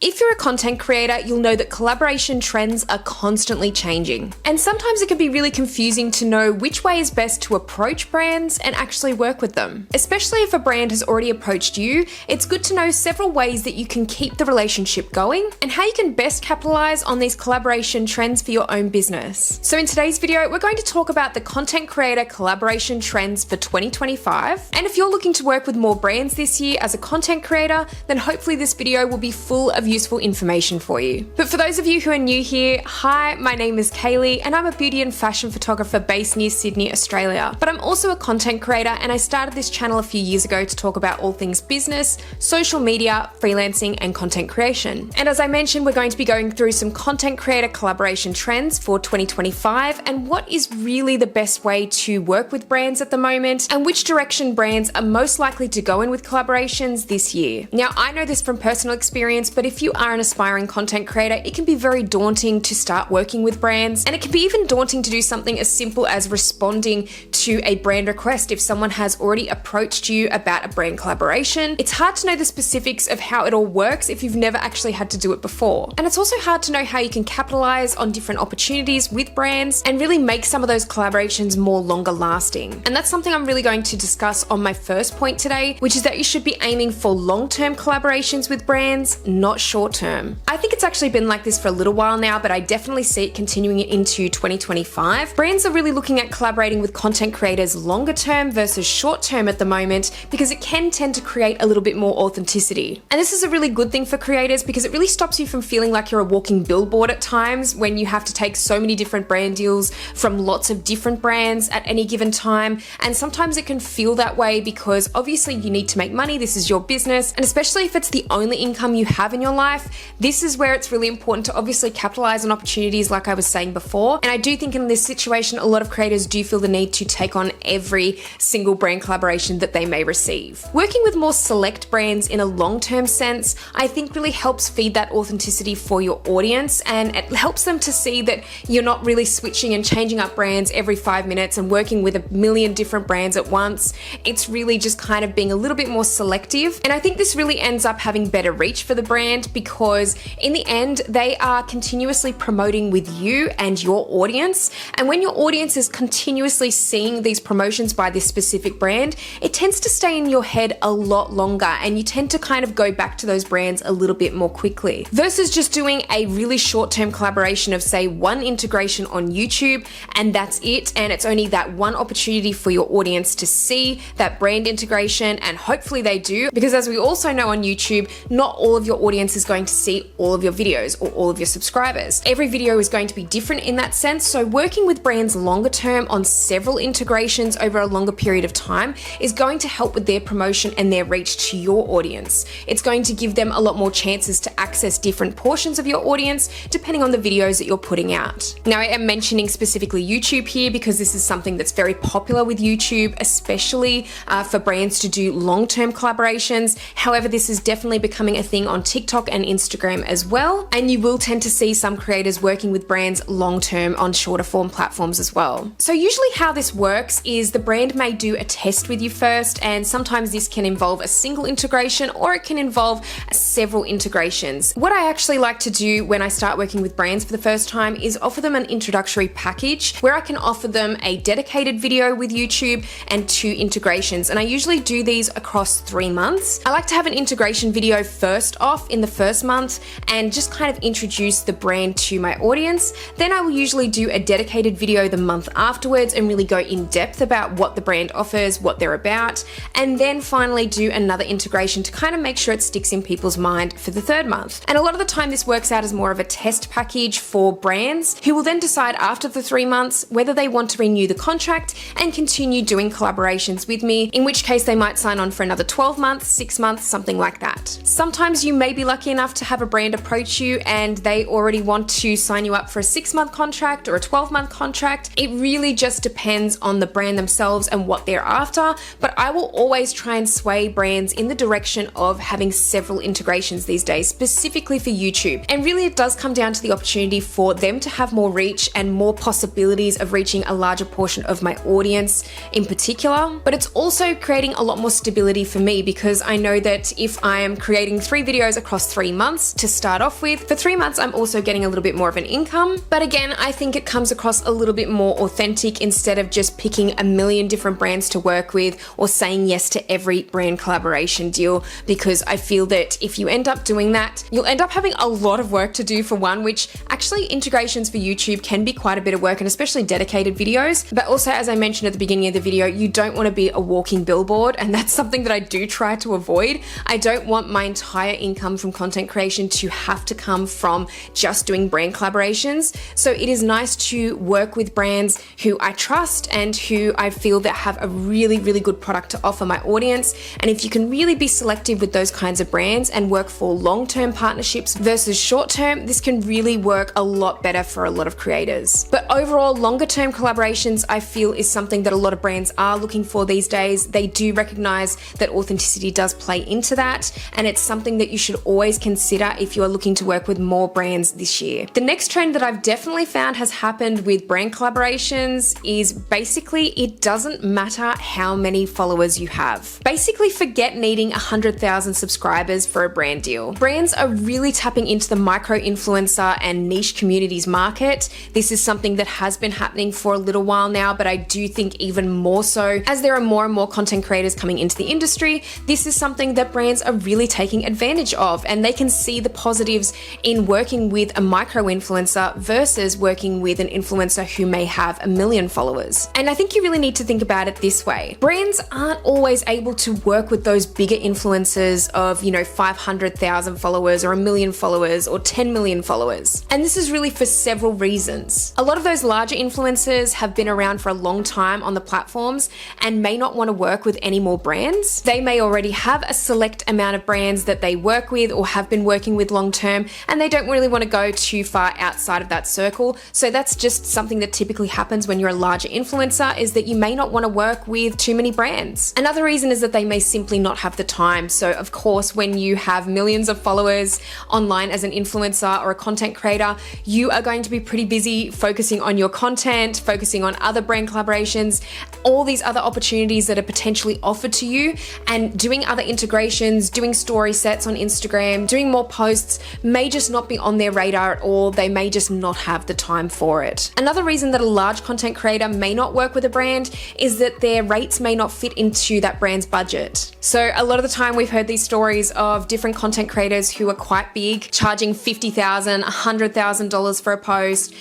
If you're a content creator, you'll know that collaboration trends are constantly changing. And sometimes it can be really confusing to know which way is best to approach brands and actually work with them. Especially if a brand has already approached you, it's good to know several ways that you can keep the relationship going and how you can best capitalize on these collaboration trends for your own business. So in today's video, we're going to talk about the content creator collaboration trends for 2025. And if you're looking to work with more brands this year as a content creator, then hopefully this video will be full of useful information for you. But for those of you who are new here, hi, my name is Kaylee and I'm a beauty and fashion photographer based near Sydney, Australia. But I'm also a content creator and I started this channel a few years ago to talk about all things business, social media, freelancing and content creation. And as I mentioned, we're going to be going through some content creator collaboration trends for 2025 and what is really the best way to work with brands at the moment and which direction brands are most likely to go in with collaborations this year. Now, I know this from personal experience, but if you are an aspiring content creator, it can be very daunting to start working with brands, and it can be even daunting to do something as simple as responding to a brand request if someone has already approached you about a brand collaboration. It's hard to know the specifics of how it all works if you've never actually had to do it before. And it's also hard to know how you can capitalize on different opportunities with brands and really make some of those collaborations more longer lasting. And that's something I'm really going to discuss on my first point today, which is that you should be aiming for long-term collaborations with brands, not short-term. I think it's actually been like this for a little while now, but I definitely see it continuing into 2025. Brands are really looking at collaborating with content creators longer term versus short term at the moment because it can tend to create a little bit more authenticity. And this is a really good thing for creators because it really stops you from feeling like you're a walking billboard at times when you have to take so many different brand deals from lots of different brands at any given time. And sometimes it can feel that way because obviously you need to make money, this is your business, and especially if it's the only income you have in your life, this is where it's really important to obviously capitalize on opportunities like I was saying before. And I do think in this situation, a lot of creators do feel the need to take on every single brand collaboration that they may receive. Working with more select brands in a long-term sense, I think really helps feed that authenticity for your audience, and it helps them to see that you're not really switching and changing up brands every 5 minutes and working with a million different brands at once. It's really just kind of being a little bit more selective. And I think this really ends up having better reach for the brand because in the end, they are continuously promoting with you and your audience. And when your audience is continuously seeing these promotions by this specific brand, it tends to stay in your head a lot longer and you tend to kind of go back to those brands a little bit more quickly versus just doing a really short-term collaboration of say one integration on YouTube and that's it. And it's only that one opportunity for your audience to see that brand integration, and hopefully they do, because as we also know on YouTube, not all of your audience is going to see all of your videos or all of your subscribers. Every video is going to be different in that sense. So working with brands longer term on several integrations over a longer period of time is going to help with their promotion and their reach to your audience. It's going to give them a lot more chances to access different portions of your audience depending on the videos that you're putting out. Now, I am mentioning specifically YouTube here because this is something that's very popular with YouTube, especially for brands to do long-term collaborations. However, this is definitely becoming a thing on TikTok and Instagram as well. And you will tend to see some creators working with brands long-term on shorter form platforms as well. So usually how this works is the brand may do a test with you first, and sometimes this can involve a single integration or it can involve several integrations. What I actually like to do when I start working with brands for the first time is offer them an introductory package where I can offer them a dedicated video with YouTube and 2 integrations. And I usually do these across 3 months. I like to have an integration video first off in the first month and just kind of introduce the brand to my audience. Then I will usually do a dedicated video the month afterwards and really go in depth about what the brand offers, what they're about, and then finally do another integration to kind of make sure it sticks in people's mind for the 3rd month. And a lot of the time this works out as more of a test package for brands who will then decide after the 3 months whether they want to renew the contract and continue doing collaborations with me, in which case they might sign on for another 12 months, 6 months, something like that. Sometimes you may be lucky enough to have a brand approach you and they already want to sign you up for a 6-month contract or a 12-month contract. It really just depends on the brand themselves and what they're after, but I will always try and sway brands in the direction of having several integrations these days, specifically for YouTube. And really it does come down to the opportunity for them to have more reach and more possibilities of reaching a larger portion of my audience in particular, but it's also creating a lot more stability for me because I know that if I am creating 3 videos across 3 months to start off with. For 3 months, I'm also getting a little bit more of an income. But again, I think it comes across a little bit more authentic instead of just picking a million different brands to work with or saying yes to every brand collaboration deal, because I feel that if you end up doing that, you'll end up having a lot of work to do for one, which actually integrations for YouTube can be quite a bit of work, and especially dedicated videos. But also, as I mentioned at the beginning of the video, you don't want to be a walking billboard, and that's something that I do try to avoid. I don't want my entire income from content creation to have to come from just doing brand collaborations. So it is nice to work with brands who I trust and who I feel that have a really, really good product to offer my audience. And if you can really be selective with those kinds of brands and work for long-term partnerships versus short-term, this can really work a lot better for a lot of creators. But overall, longer-term collaborations, I feel, is something that a lot of brands are looking for these days. They do recognize that authenticity does play into that, and it's something that you should always consider if you are looking to work with more brands this year. The next trend that I've definitely found has happened with brand collaborations is basically it doesn't matter how many followers you have. Basically, forget needing 100,000 subscribers for a brand deal. Brands are really tapping into the micro-influencer and niche communities market. This is something that has been happening for a little while now, but I do think even more so as there are more and more content creators coming into the industry. This is something that brands are really taking advantage of, and they can see the positives in working with a micro-influencer versus working with an influencer who may have 1 million followers. And I think you really need to think about it this way. Brands aren't always able to work with those bigger influencers of, 500,000 followers or 1 million followers or 10 million followers. And this is really for several reasons. A lot of those larger influencers have been around for a long time on the platforms and may not want to work with any more brands. They may already have a select amount of brands that they work with or have been working with long term, and they don't really want to go too far outside of that circle. So that's just something that typically happens when you're a larger influencer, is that you may not want to work with too many brands. Another reason is that they may simply not have the time. So of course, when you have millions of followers online as an influencer or a content creator, you are going to be pretty busy focusing on your content, focusing on other brand collaborations, all these other opportunities that are potentially offered to you, and doing other integrations, doing story sets on Instagram, doing more posts may just not be on their radar at all. They may just not have the time for it. Another reason that a large content creator may not work with a brand is that their rates may not fit into that brand's budget. So a lot of the time we've heard these stories of different content creators who are quite big, charging $50,000, $100,000 for a post,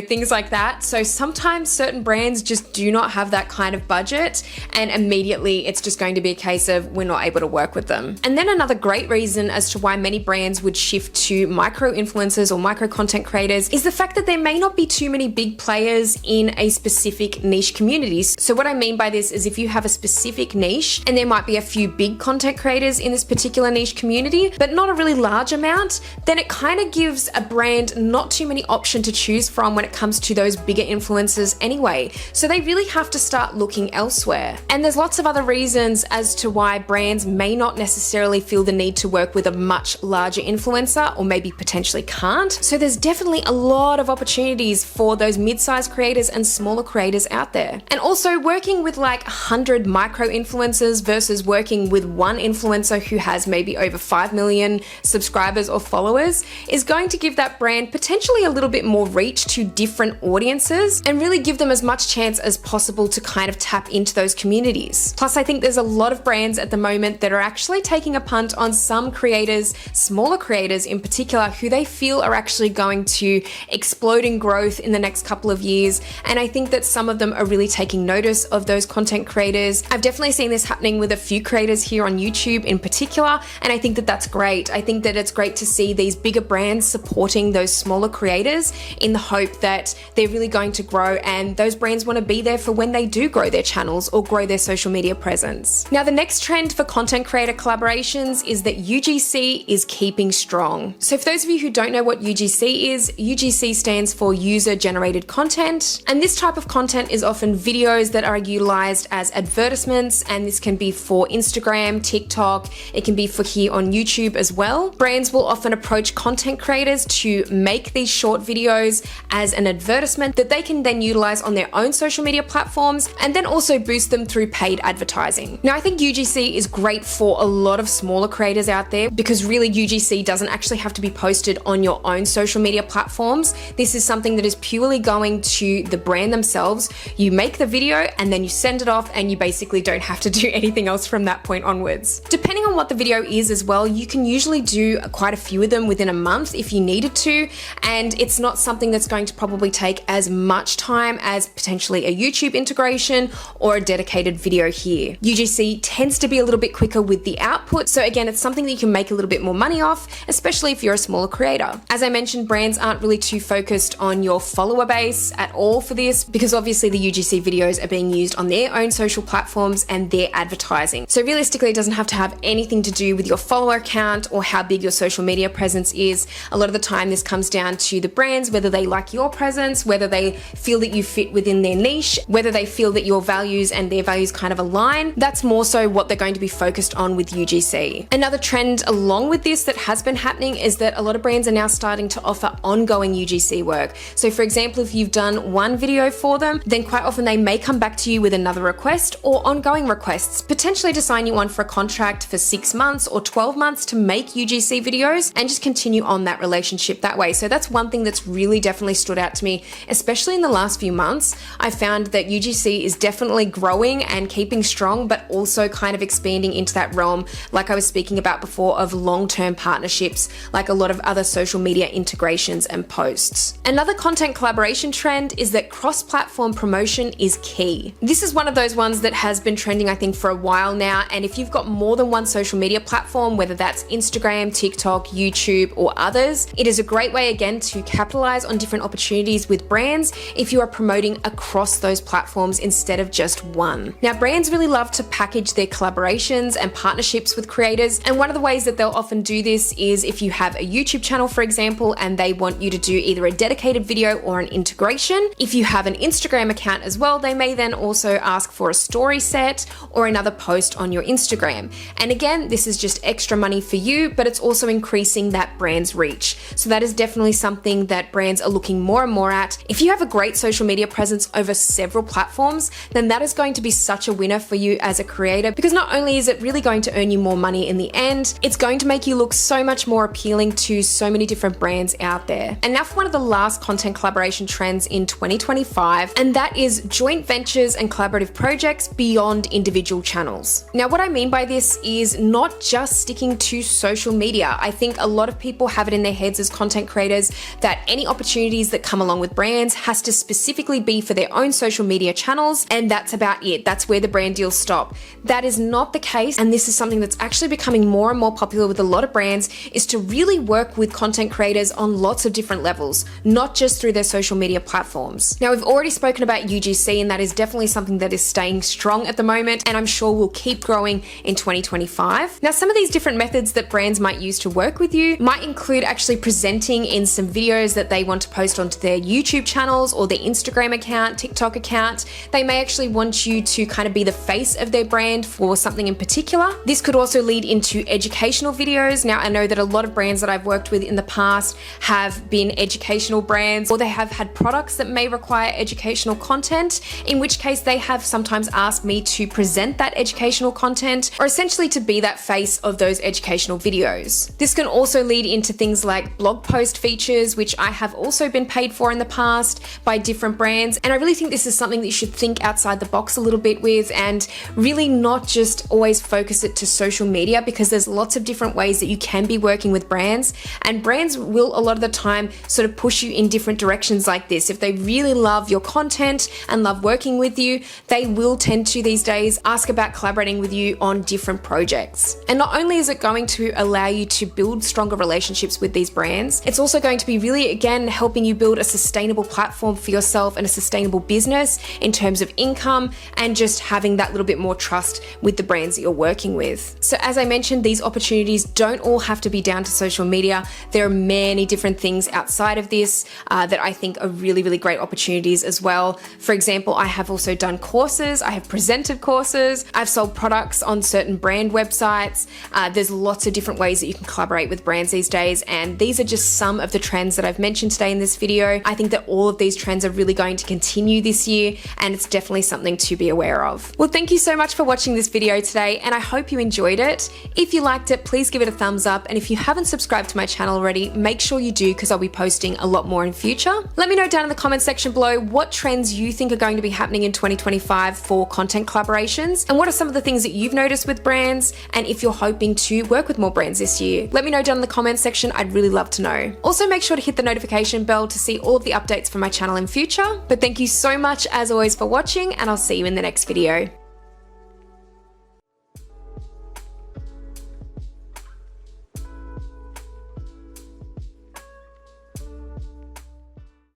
things like that. So sometimes certain brands just do not have that kind of budget, and immediately it's just going to be a case of we're not able to work with them. And then another great reason as to why many brands would shift to micro influencers or micro content creators is the fact that there may not be too many big players in a specific niche communities. So what I mean by this is if you have a specific niche and there might be a few big content creators in this particular niche community, but not a really large amount, then it kind of gives a brand not too many options to choose from when it comes to those bigger influencers anyway. So they really have to start looking elsewhere. And there's lots of other reasons as to why brands may not necessarily feel the need to work with a much larger influencer, or maybe potentially can't. So there's definitely a lot of opportunities for those mid-sized creators and smaller creators out there. And also working with like 100 micro influencers versus working with one influencer who has maybe over 5 million subscribers or followers is going to give that brand potentially a little bit more reach to different audiences and really give them as much chance as possible to kind of tap into those communities. Plus, I think there's a lot of brands at the moment that are actually taking a punt on some creators, smaller creators in particular, who they feel are actually going to explode in growth in the next couple of years. And I think that some of them are really taking notice of those content creators. I've definitely seen this happening with a few creators here on YouTube in particular, and I think that that's great. I think that it's great to see these bigger brands supporting those smaller creators in the hope that they're really going to grow, and those brands want to be there for when they do grow their channels or grow their social media presence. Now, the next trend for content creator collaborations is that UGC is keeping strong. So for those of you who don't know what UGC is, UGC stands for user generated content, and this type of content is often videos that are utilized as advertisements, and this can be for Instagram, TikTok, it can be for here on YouTube as well. Brands will often approach content creators to make these short videos as an advertisement that they can then utilize on their own social media platforms and then also boost them through paid advertising. Now, I think UGC is great for a lot of smaller creators out there because really really UGC doesn't actually have to be posted on your own social media platforms. This is something that is purely going to the brand themselves. You make the video and then you send it off, and you basically don't have to do anything else from that point onwards. Depending on what the video is as well, you can usually do quite a few of them within a month if you needed to, and it's not something that's going to probably take as much time as potentially a YouTube integration or a dedicated video here. UGC tends to be a little bit quicker with the output, so again, it's something that you can make a little bit more money off, especially if you're a smaller creator. As I mentioned, brands aren't really too focused on your follower base at all for this, because obviously the UGC videos are being used on their own social platforms and their advertising. So realistically, it doesn't have to have anything to do with your follower account or how big your social media presence is. A lot of the time, this comes down to the brands, whether they like your presence, whether they feel that you fit within their niche, whether they feel that your values and their values kind of align. That's more so what they're going to be focused on with UGC. Another trend along with this that has been happening is that a lot of brands are now starting to offer ongoing UGC work. So for example, if you've done one video for them, then quite often they may come back to you with another request or ongoing requests, potentially to sign you on for a contract for 6 months or 12 months to make UGC videos and just continue on that relationship that way. So that's one thing that's really definitely stood out to me, especially in the last few months. I found that UGC is definitely growing and keeping strong, but also kind of expanding into that realm, like I was speaking about before, of long-term partnerships, like a lot of other social media integrations and posts. Another content collaboration trend is that cross-platform promotion is key. This is one of those ones that has been trending, I think, for a while now, and if you've got more than one social media platform, whether that's Instagram, TikTok, YouTube, or others, it is a great way again to capitalize on different opportunities with brands if you are promoting across those platforms instead of just one. Now, brands really love to package their collaborations and partnerships with creators, and one of the ways that they'll often do this is if you have a YouTube channel, for example, and they want you to do either a dedicated video or an integration. If you have an Instagram account as well, they may then also ask for a story set or another post on your Instagram. And again, this is just extra money for you, but it's also increasing that brand's reach. So that is definitely something that brands are looking more and more at. If you have a great social media presence over several platforms, then that is going to be such a winner for you as a creator, because not only is it really going to earn you more money in the end, it's going to make you look so much more appealing to so many different brands out there. And now for one of the last content collaboration trends in 2025, and that is joint ventures and collaborative projects beyond individual channels. Now, what I mean by this is not just sticking to social media. I think a lot of people have it in their heads as content creators that any opportunities that come along with brands has to specifically be for their own social media channels, and that's about it. That's where the brand deals stop. That is not the case, and this is something that's actually becoming more and more popular with a lot of brands, is to really work with content creators on lots of different levels, not just through their social media platforms. Now, we've already spoken about UGC, and that is definitely something that is staying strong at the moment, and I'm sure will keep growing in 2025. Now, some of these different methods that brands might use to work with you might include actually presenting in some videos that they want to post onto their YouTube channels or their Instagram account, TikTok account. They may actually want you to kind of be the face of their brand for something in particular. This could also lead into educational videos. Now, I know that a lot of brands that I've worked with in the past have been educational brands, or they have had products that may require educational content, in which case they have sometimes asked me to present that educational content, or essentially to be that face of those educational videos. This can also lead into things like blog post features, which I have also been paid for in the past by different brands. And I really think this is something that you should think outside the box a little bit with, and really not just always focus it to social media, because there's lots of different ways that you can be working with brands, and brands will a lot of the time sort of push you in different directions like this. If they really love your content and love working with you, they will tend to these days ask about collaborating with you on different projects. And not only is it going to allow you to build stronger relationships with these brands, it's also going to be really, again, helping you build a sustainable platform for yourself and a sustainable business in terms of income, and just having that little bit more trust with the brands that you're working with. So as I mentioned, these opportunities don't all have to be down to social media. There are many different things outside of this that I think are really, really great opportunities as well. For example, I have also done courses, I have presented courses, I've sold products on certain brand websites. There's lots of different ways that you can collaborate with brands these days, and these are just some of the trends that I've mentioned today in this video. I think that all of these trends are really going to continue this year, and it's definitely something to be aware of. Well, thank you so much for watching this video today, and I hope you enjoyed it. If you liked it, please give it it a thumbs up, and if you haven't subscribed to my channel already, make sure you do because I'll be posting a lot more in future. Let me know down in the comment section below what trends you think are going to be happening in 2025 for content collaborations, and what are some of the things that you've noticed with brands, and if you're hoping to work with more brands this year. Let me know down in the comment section, I'd really love to know. Also, make sure to hit the notification bell to see all of the updates from my channel in future. But thank you so much as always for watching, and I'll see you in the next video.